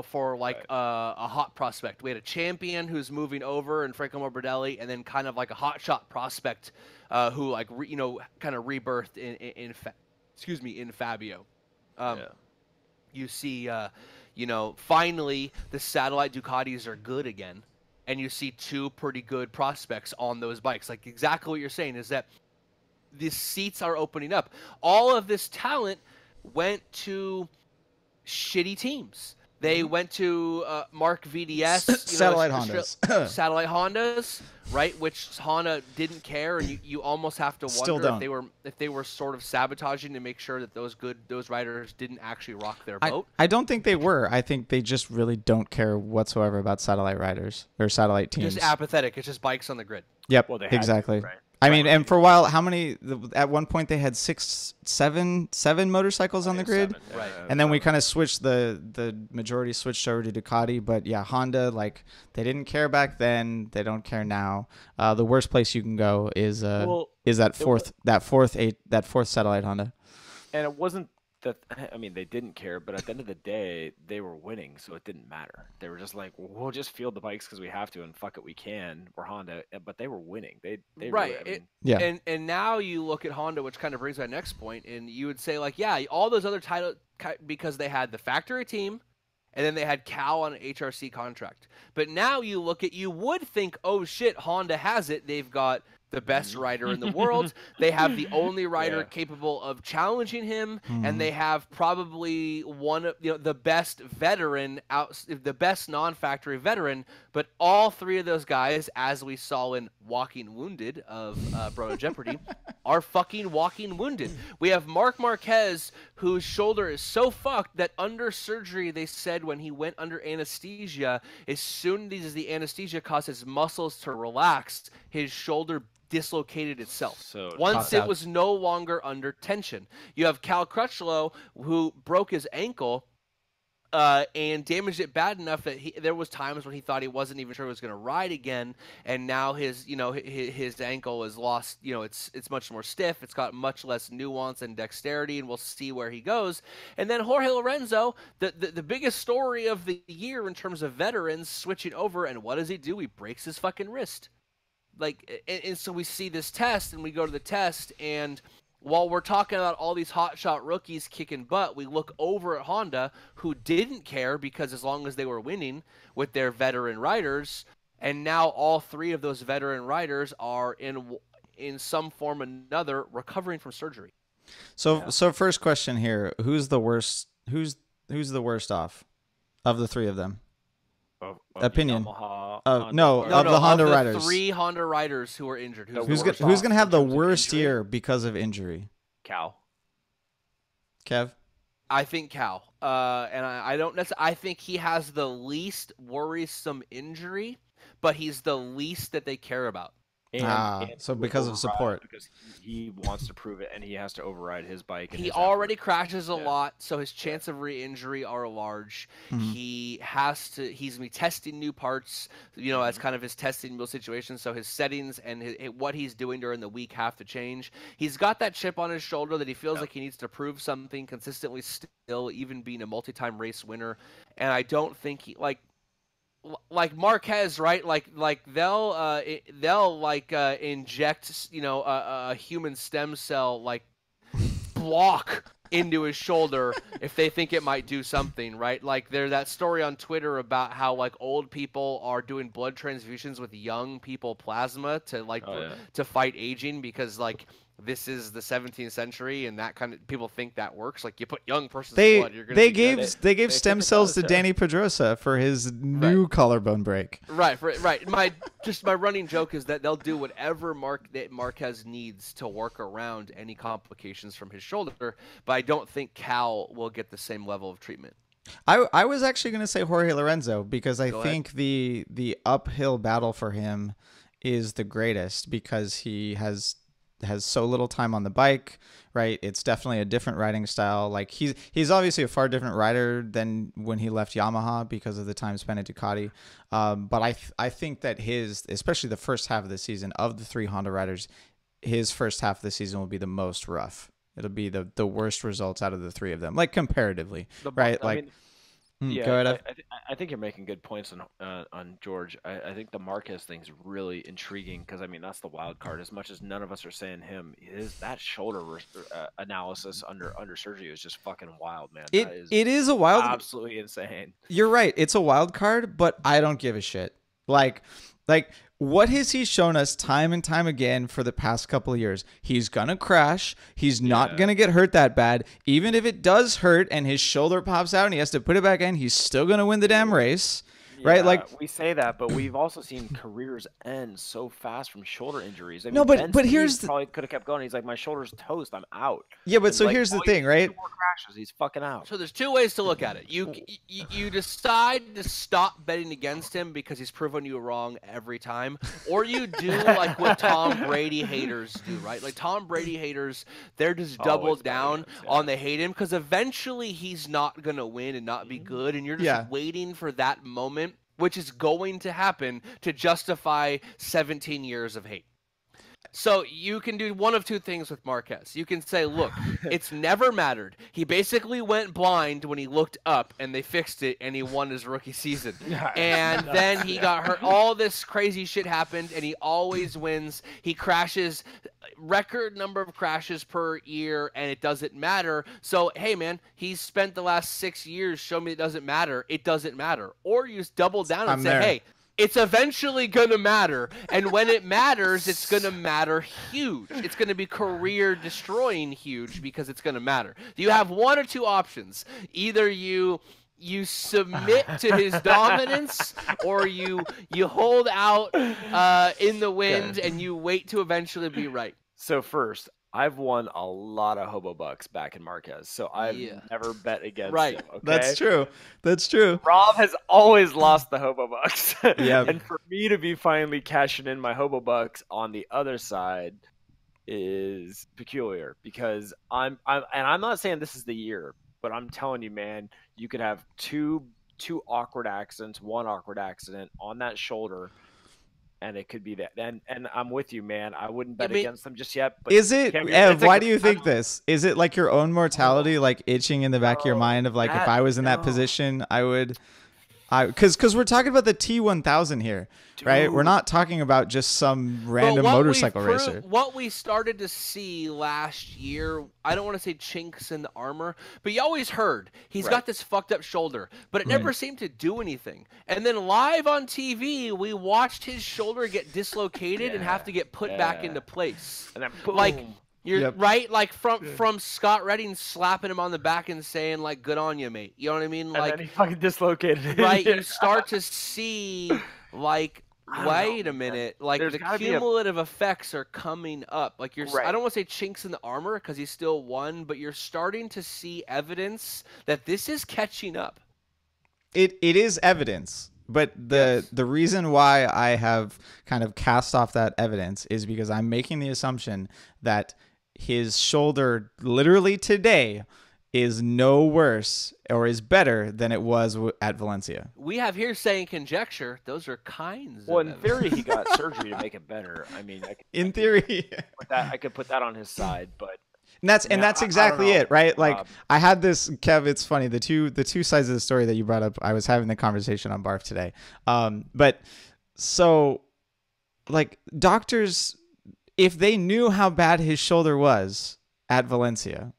for like a hot prospect. We had a champion who's moving over in Franco Morbidelli, and then kind of like a hot shot prospect who like kind of rebirthed in Fabio. You see, finally the satellite Ducatis are good again, and you see 2 pretty good prospects on those bikes. Like exactly what you're saying is that the seats are opening up. All of this talent went to shitty teams. They went to Mark VDS, satellite Hondas, satellite Hondas, right? Which Honda didn't care, and you almost have to wonder if they were sort of sabotaging to make sure that those riders didn't actually rock their boat. I don't think they were. I think they just really don't care whatsoever about satellite riders or satellite teams. Just apathetic. It's just bikes on the grid. Yep, exactly. Right. I mean, and for a while, at one point they had 7 motorcycles on the grid. 7, right. And then we kind of switched, the majority switched over to Ducati. But yeah, Honda, like, they didn't care back then. They don't care now. The worst place you can go is that fourth satellite Honda. And it wasn't that, I mean, they didn't care, but at the end of the day, they were winning, so it didn't matter. They were just like, we'll just field the bikes because we have to, and fuck it, we can. We're Honda, but they were winning. They right. Really, I mean, And now you look at Honda, which kind of brings my next point, and you would say like, yeah, all those other titles, because they had the factory team, and then they had Cal on an HRC contract. But now you would think, oh shit, Honda has it. They've got the best rider in the world. They have the only rider capable of challenging him, and they have probably one of the best veteran the best non-factory veteran. But all 3 of those guys, as we saw in Walking Wounded of Broto Jeopardy, are fucking walking wounded. We have Marc Marquez, whose shoulder is so fucked that under surgery, they said when he went under anesthesia, as soon as the anesthesia caused his muscles to relax, his shoulder dislocated itself. So once it was no longer under tension. You have Cal Crutchlow, who broke his ankle and damaged it bad enough that there was times when he thought he wasn't even sure he was going to ride again, and now his ankle is lost. It's much more stiff. It's got much less nuance and dexterity, and we'll see where he goes. And then Jorge Lorenzo, the biggest story of the year in terms of veterans switching over, and what does he do? He breaks his fucking wrist. And so we see this test, and we go to the test, and while we're talking about all these hotshot rookies kicking butt, we look over at Honda, who didn't care because as long as they were winning with their veteran riders, and now all 3 of those veteran riders are in some form or another recovering from surgery. So first question here: who's the worst? Who's the worst off of the 3 of them? Opinion. Yamaha, of the Honda riders. The 3 Honda riders who are injured. Who's going to have the worst year because of injury? Cal. Kev? I think Cal. And I don't necessarily. I think he has the least worrisome injury, but he's the least that they care about. So because of support. Because he wants to prove it, and he has to override his bike. He already crashes a lot, so his chance of re-injury are large. Mm-hmm. He's going to be testing new parts, as kind of his testing wheel situation, so his settings and what he's doing during the week have to change. He's got that chip on his shoulder that he feels like he needs to prove something consistently still, even being a multi-time race winner. And I don't think he, like Marquez, right? They'll inject a human stem cell block into his shoulder if they think it might do something, right? There's that story on Twitter about how old people are doing blood transfusions with young people plasma to fight aging because this is the 17th century, and that kind of people think that works. You put young person's blood, you're gonna they gave stem cells to Danny Pedrosa for his new collarbone break. Right. My running joke is that they'll do whatever Marquez needs to work around any complications from his shoulder, but I don't think Cal will get the same level of treatment. I was actually going to say Jorge Lorenzo because I think the uphill battle for him is the greatest because he has so little time on the bike, right? It's definitely a different riding style. He's obviously a far different rider than when he left Yamaha because of the time spent at Ducati. But I think that especially the first half of the season of the 3 Honda riders, his first half of the season will be the most rough. It'll be the worst results out of the 3 of them, comparatively, right? Go ahead. I think you're making good points on George. I think the Marquez thing's really intriguing because that's the wild card. As much as none of us are saying him, that shoulder analysis under surgery is just fucking wild, man. It is a wild, absolutely insane. You're right. It's a wild card, but I don't give a shit. What has he shown us time and time again for the past couple of years? He's going to crash. He's not going to get hurt that bad. Even if it does hurt and his shoulder pops out and he has to put it back in, he's still going to win the damn race. Right? We say that, but we've also seen careers end so fast from shoulder injuries. But here's probably could have kept going. He's like, my shoulder's toast. I'm out. Yeah, but here's the thing, right? 2 more crashes. He's fucking out. So there's 2 ways to look at it. You decide to stop betting against him because he's proven you wrong every time, or you do what Tom Brady haters do, right? Tom Brady haters, they're just doubled down on they hate him because eventually he's not gonna win and not be good, and you're just waiting for that moment, which is going to happen to justify 17 years of hate. So you can do one of 2 things with Marquez. You can say, look, it's never mattered. He basically went blind when he looked up, and they fixed it, and he won his rookie season. And then he got hurt. All this crazy shit happened, and he always wins. He crashes, record number of crashes per year, and it doesn't matter. So, hey, man, he's spent the last 6 years showing me it doesn't matter. It doesn't matter. Or you just double down and say, hey, it's eventually going to matter, and when it matters, it's going to matter huge. It's going to be career-destroying huge because it's going to matter. You have 1 or 2 options. Either you submit to his dominance, or you hold out in the wind and you wait to eventually be right. So first, I've won a lot of hobo bucks back in Marquez, so I've never bet against him. Okay? That's true. That's true. Rob has always lost the hobo bucks. Yeah. And for me to be finally cashing in my hobo bucks on the other side is peculiar, because I'm not saying this is the year, but I'm telling you, man, you could have two awkward accidents, one awkward accident on that shoulder, and it could be that. And I'm with you, man. I wouldn't bet against them just yet. But is it, Ev, why do you think this? Is it like your own mortality, like itching in the back of your mind of like, if I was in that position, I would... Because we're talking about the T1000 here, right? We're not talking about just some random motorcycle racer. What we started to see last year, I don't want to say chinks in the armor, but you always heard he's got this fucked up shoulder, but it never seemed to do anything. And then live on TV, we watched his shoulder get dislocated and have to get put back into place. And then boom. Like... You're right, like from Scott Redding slapping him on the back and saying like, "Good on you, mate." You know what I mean? Like, and then he fucking dislocated it. Right, you start to see like, wait a minute, like the cumulative effects are coming up. Like I don't want to say chinks in the armor because he still won, but you're starting to see evidence that this is catching up. It is evidence. But the reason why I have kind of cast off that evidence is because I'm making the assumption that his shoulder literally today is no worse or is better than it was at Valencia. We have hearsay and conjecture. Those are kinds Well, of in theory, he got surgery to make it better. I mean, in theory, I could put that on his side, but... And that's exactly it, right? Like I had this, Kev. It's funny, the two sides of the story that you brought up. I was having the conversation on Barf today, but so like doctors, if they knew how bad his shoulder was at Valencia,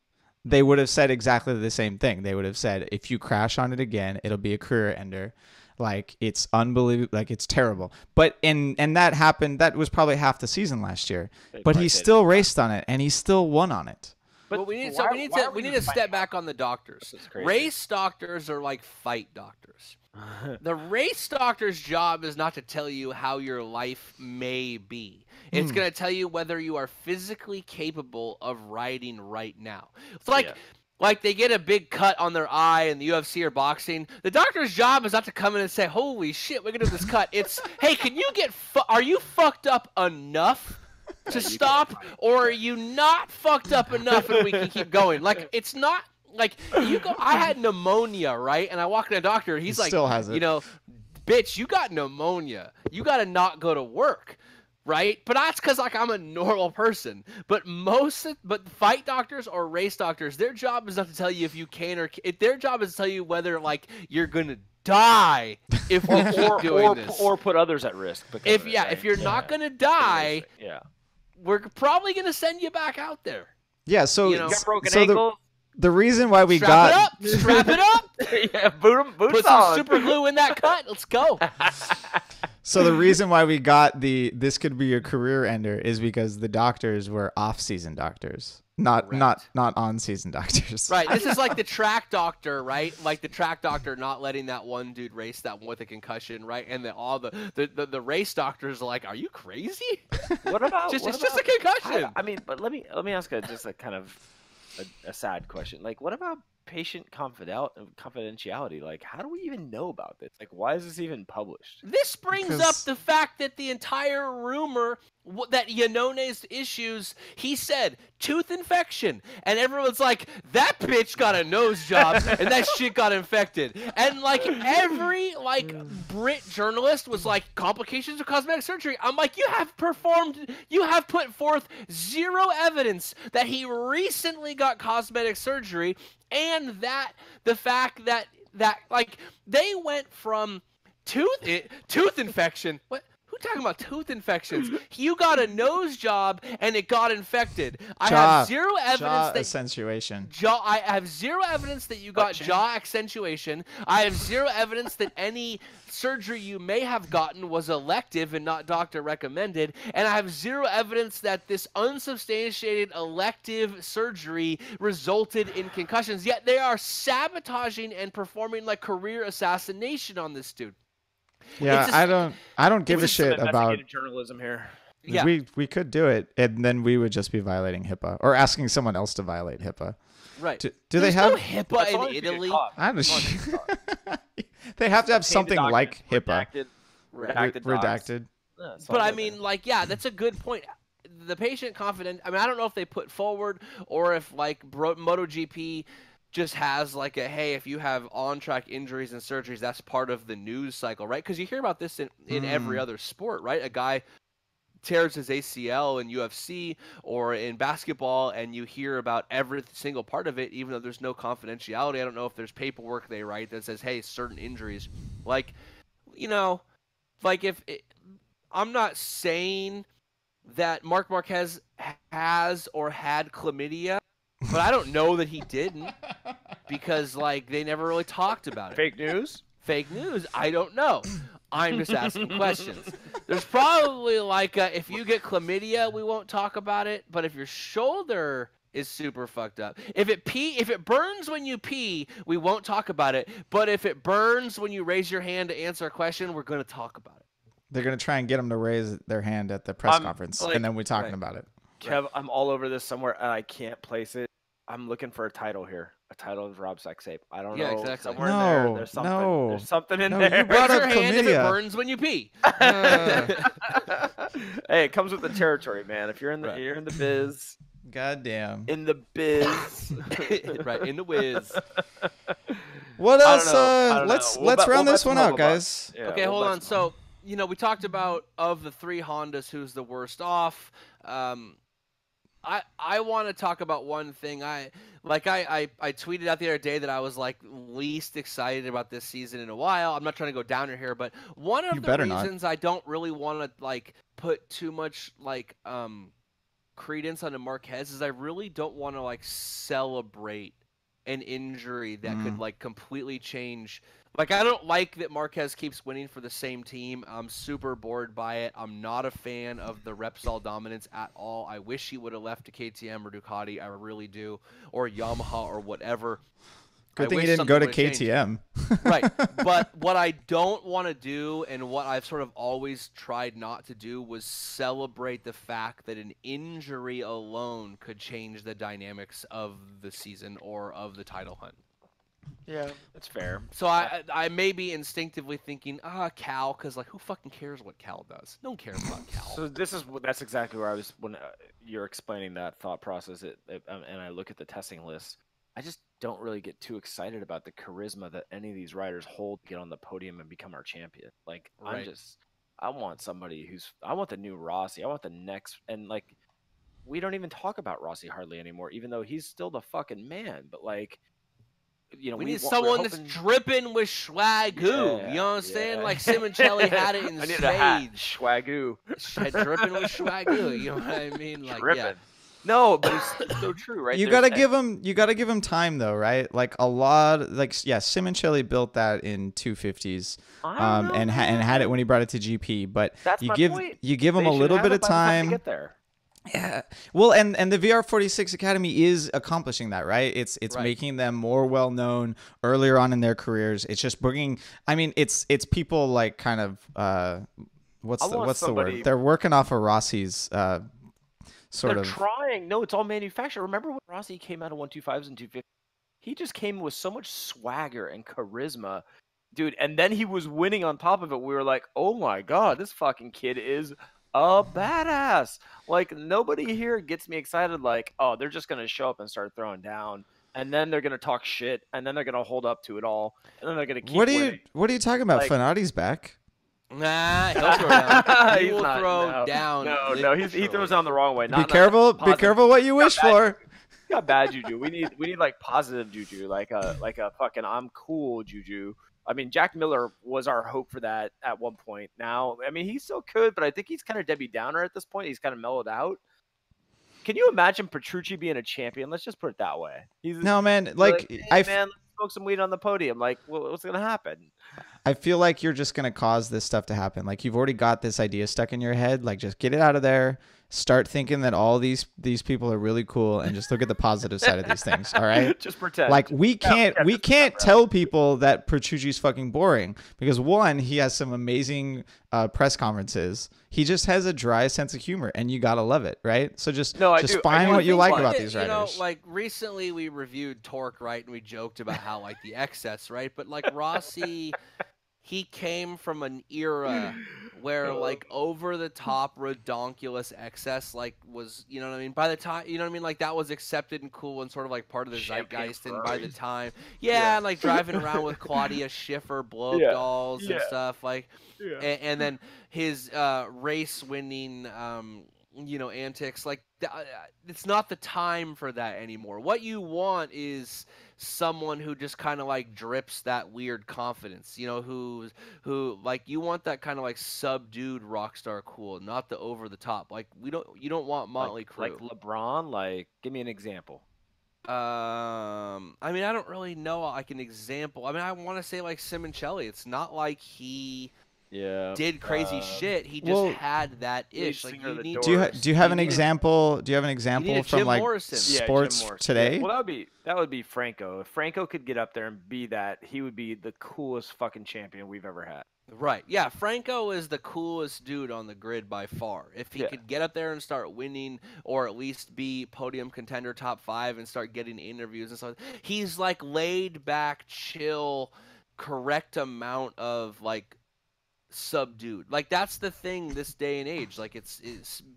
they would have said exactly the same thing. They would have said, if you crash on it again, it'll be a career ender. Like, it's unbelievable. Like, it's terrible. But and that happened. That was probably half the season last year. But he still raced on it, and he still won on it. But we need to step back on the doctors. Race doctors are like fight doctors. The race doctor's job is not to tell you how your life may be. It's going to tell you whether you are physically capable of riding right now. It's like they get a big cut on their eye in the UFC or boxing. The doctor's job is not to come in and say, "Holy shit, we're going to do this cut." It's, "Hey, can you are you fucked up enough to stop, or are you not fucked up enough and we can keep going?" Like, it's not like you go. I had pneumonia, right? And I walk in a doctor. He's like, still has it. You know, "Bitch, you got pneumonia. You got to not go to work." Right? But that's because like I'm a normal person. But fight doctors or race doctors, their job is not to tell you if you can or can't. Their job is to tell you whether like you're gonna die if we keep doing this, or put others at risk. If you're not gonna die, we're probably gonna send you back out there. Yeah. So you know, got broken ankle. The reason why we strap it up. Yeah, boots Put some super glue in that cut. Let's go. So the reason why we got this could be a career ender is because the doctors were off-season doctors, not on-season doctors. Right. This is like the track doctor, right? Like the track doctor not letting that one dude race that one with a concussion, right? And all the race doctors are like, "Are you crazy? What about it's just a concussion?" I mean, but let me ask just a kind of a sad question. Like, what about patient confidentiality? Like, how do we even know about this? Like, why is this even published? This brings up the fact that the entire rumor that Yannone's issues, he said tooth infection, and everyone's like, "That bitch got a nose job and that shit got infected." And like every Brit journalist was like, "Complications of cosmetic surgery." I'm like, you have put forth zero evidence that he recently got cosmetic surgery, and that the fact that like they went from tooth infection. What? Who talking about tooth infections? You got a nose job and it got infected. I have zero evidence accentuation. I have zero evidence that you got jaw accentuation. I have zero evidence that any surgery you may have gotten was elective and not doctor recommended. And I have zero evidence that this unsubstantiated elective surgery resulted in concussions. Yet they are sabotaging and performing like career assassination on this dude. Yeah, I don't give a shit about journalism here. Yeah. We could do it, and then we would just be violating HIPAA or asking someone else to violate HIPAA. Right. Do There's they have no HIPAA in Italy? I don't They have to have something like HIPAA. Redacted. Yeah, but I mean, like, yeah, that's a good point. The patient confident. I mean, I don't know if they put forward or if like MotoGP just has like a, hey, if you have on-track injuries and surgeries, that's part of the news cycle, right? Because you hear about this in every other sport, right? A guy tears his ACL in UFC or in basketball, and you hear about every single part of it, even though there's no confidentiality. I don't know if there's paperwork they write that says, hey, certain injuries. Like, you know, like if it, I'm not saying that Marc Marquez has or had chlamydia, but I don't know that he didn't because, like, they never really talked about it. Fake news? Fake news? I don't know. I'm just asking questions. There's probably like if you get chlamydia, we won't talk about it. But if your shoulder is super fucked up, if it burns when you pee, we won't talk about it. But if it burns when you raise your hand to answer a question, we're going to talk about it. They're going to try and get them to raise their hand at the press conference, and then we're talking about it. Kev, I'm all over this somewhere, and I can't place it. I'm looking for a title here. A title of Rob sex tape. I don't know. Exactly. Somewhere in there. There's something. There's something in there. You brought Raise up your hand if it chlamydia. burns when you pee. Hey, it comes with the territory, man. If you're in the you're in the biz. Goddamn. In the biz. Right, in the whiz. What else? Let's round we'll this one out, guys. Yeah, Okay, hold on. So, you know, we talked about of the three Hondas, who's the worst off. I want to talk about one thing. I tweeted out the other day that I was like least excited about this season in a while. I'm not trying to go downer here, but one of the reasons I don't really want to like put too much like credence onto Marquez is I really don't want to like celebrate an injury that could like completely change. Like, I don't like that Marquez keeps winning for the same team. I'm super bored by it. I'm not a fan of the Repsol dominance at all. I wish he would have left to KTM or Ducati. I really do. Or Yamaha or whatever. Good thing he didn't go to KTM. Right. But what I don't want to do, and what I've sort of always tried not to do, was celebrate the fact that an injury alone could change the dynamics of the season or of the title hunt. Yeah, that's fair. So I may be instinctively thinking, Cal, because like who fucking cares what Cal does? No one cares about Cal. So that's exactly where I was when you're explaining that thought process. And I look at the testing list. I just don't really get too excited about the charisma that any of these riders hold to get on the podium and become our champion. Like I want somebody I want the new Rossi. I want the next, and like we don't even talk about Rossi hardly anymore, even though he's still the fucking man. But like. You know, we need someone that's dripping with swagoo. You know what I'm saying? Like Simoncelli had it in I need spades. A hat. Swagoo. Dripping with swagoo. You know what I mean? Like, dripping. No, but it's so true, right? You gotta give him time though, right? Like a lot, Simoncelli built that in 250s, and had it when he brought it to GP. But that's you give him a little bit of time to get there. Yeah. Well, and the VR46 Academy is accomplishing that, right? It's making them more well known earlier on in their careers. It's just bringing. I mean, it's people like kind of what's the word? They're working off of Rossi's They're trying. No, it's all manufactured. Remember when Rossi came out of 125s and 250s? He just came with so much swagger and charisma, dude. And then he was winning on top of it. We were like, oh my god, this fucking kid is a badass. Like, nobody here gets me excited like, oh, they're just gonna show up and start throwing down, and then they're gonna talk shit, and then they're gonna hold up to it all, and then they're gonna keep winning. What are you talking about? Like, Fanati's back. Nah, he'll throw down. He will throw down. No, he throws down the wrong way. Be careful what you wish for. We got bad juju. We need like positive juju, like a fucking I'm cool juju. I mean, Jack Miller was our hope for that at one point. Now, I mean, he still could, but I think he's kind of Debbie Downer at this point. He's kind of mellowed out. Can you imagine Petrucci being a champion? Let's just put it that way. No, man. Like, hey, man, let's smoke some weed on the podium. Like, what's gonna happen? I feel like you're just gonna cause this stuff to happen. Like you've already got this idea stuck in your head. Like just get it out of there. Start thinking that all these people are really cool, and just look at the positive side of these things. All right. Just pretend. Like we can't tell people that Petrucci's fucking boring because one, he has some amazing press conferences. He just has a dry sense of humor, and you gotta love it, right? So just find what you like about these riders. You know, like recently we reviewed Torque, right, and we joked about how like the excess, right, but like Rossi. He came from an era where like over the top redonkulous excess like was, you know what I mean? By the time, you know what I mean? Like that was accepted and cool and sort of like part of the zeitgeist. And by the time, and like driving around with Claudia Schiffer blow up dolls and stuff like, and then his race winning, you know, antics like it's not the time for that anymore. What you want is someone who just kind of like drips that weird confidence, you know, who like you want that kind of like subdued rock star cool, not the over the top. Like you don't want Motley Crue. Like LeBron. Like give me an example. I mean, I don't really know like an example. I mean, I want to say like Simoncelli. It's not like he did crazy shit. He just had that ish. Like do you have an example? Do you have an example from like sports today? Well, that would be Franco. If Franco could get up there and be that, he would be the coolest fucking champion we've ever had. Right. Yeah, Franco is the coolest dude on the grid by far. If he could get up there and start winning, or at least be podium contender top 5 and start getting interviews and stuff, he's like laid back, chill, correct amount of like subdued. Like that's the thing this day and age. Like it's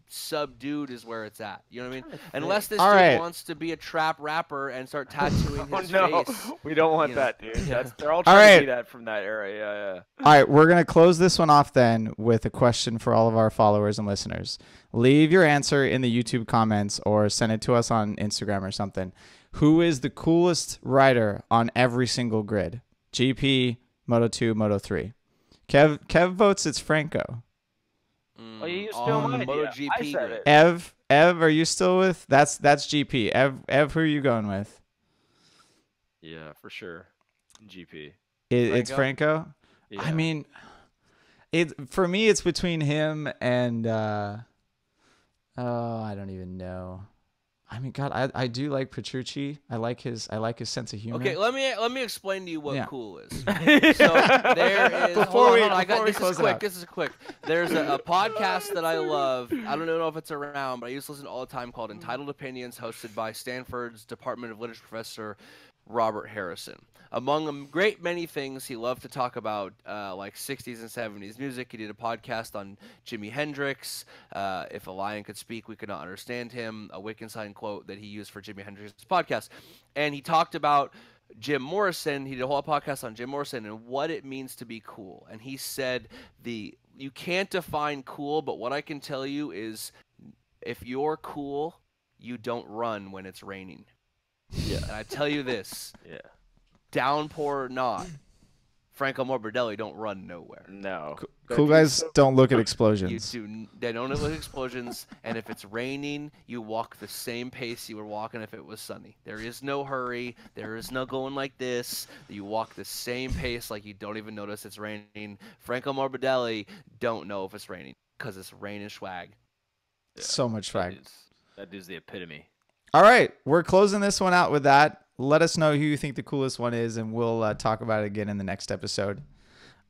subdued is where it's at. You know what I mean? Unless this dude wants to be a trap rapper and start tattooing his face. We don't want that, dude. They're all trying to be that from that era. Yeah. All right, we're gonna close this one off then with a question for all of our followers and listeners. Leave your answer in the YouTube comments or send it to us on Instagram or something. Who is the coolest rider on every single grid? GP, Moto2, Moto3. Kev votes it's Franco. Oh, you still my MotoGP. I said it. Ev, are you still with? That's GP. Ev, who are you going with? Yeah, for sure. GP. It's Franco. Yeah. I mean, for me, it's between him and I don't even know. I mean, God, I do like Petrucci. I like his sense of humor. Okay, let me explain to you what cool is. So there is. This is quick. There's a podcast that I love. I don't know if it's around, but I used to listen all the time called Entitled Opinions, hosted by Stanford's Department of Literature professor Robert Harrison. Among a great many things, he loved to talk about like 60s and 70s music. He did a podcast on Jimi Hendrix. If a lion could speak, we could not understand him. A Wittgenstein quote that he used for Jimi Hendrix's podcast. And he talked about Jim Morrison. He did a whole podcast on Jim Morrison and what it means to be cool. And he said you can't define cool, but what I can tell you is if you're cool, you don't run when it's raining. Yeah. And I tell you this. Yeah. Downpour or not, Franco Morbidelli don't run nowhere. No. Cool guys don't look at explosions. They don't look at explosions, and if it's raining, you walk the same pace you were walking if it was sunny. There is no hurry. There is no going like this. You walk the same pace like you don't even notice it's raining. Franco Morbidelli don't know if it's raining because it's rain and swag. Yeah. So much swag. That is the epitome. All right, we're closing this one out with that. Let us know who you think the coolest one is, and we'll talk about it again in the next episode.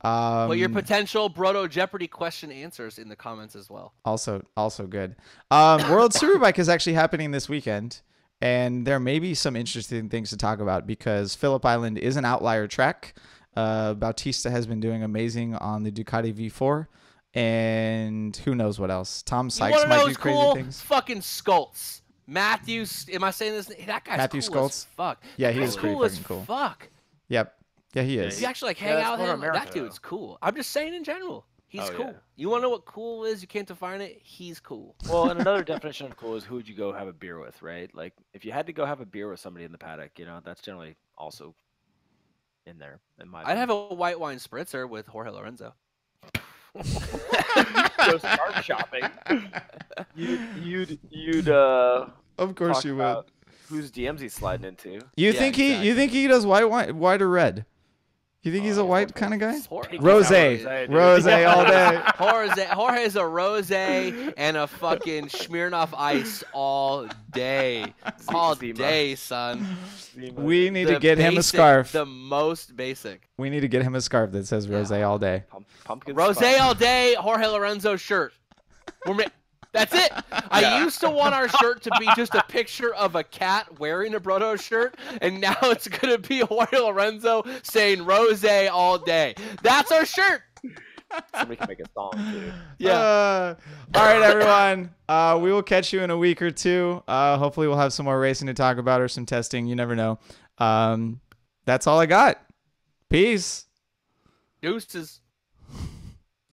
Put your potential Broto Jeopardy question answers in the comments as well. Also good. World Superbike is actually happening this weekend, and there may be some interesting things to talk about because Phillip Island is an outlier track. Bautista has been doing amazing on the Ducati V4, and who knows what else. Tom Sykes might do crazy things. Fucking Skoltz. Matthews, am I saying this? That guy's Matthew cool Skoltz. As fuck. Yeah, he is pretty fucking cool. Fuck. Yep. Yeah, he is. You actually like hang out with him. That dude's cool. I'm just saying in general. He's cool. Yeah. You want to know what cool is? You can't define it. He's cool. Well, and another definition of cool is who would you go have a beer with, right? Like if you had to go have a beer with somebody in the paddock, you know, that's generally also in there. I'd have a white wine spritzer with Jorge Lorenzo. Go start shopping. You'd of course you would. Whose DMs he's sliding into? You think he does white or red? You think he's a white kind of guy? Rose Rose all day. Jorge's a rose and a fucking Smirnoff Ice all day. All day, son. We need to get him a scarf. The most basic. We need to get him a scarf that says rose all day. Pumpkin Rose spice. all day, Jorge Lorenzo shirt. That's it. I used to want our shirt to be just a picture of a cat wearing a Brodo shirt, and now it's going to be Jorge Lorenzo saying rose all day. That's our shirt. Somebody can make a song, too. Yeah. All right, everyone. We will catch you in a week or two. Hopefully we'll have some more racing to talk about or some testing. You never know. That's all I got. Peace. Deuces.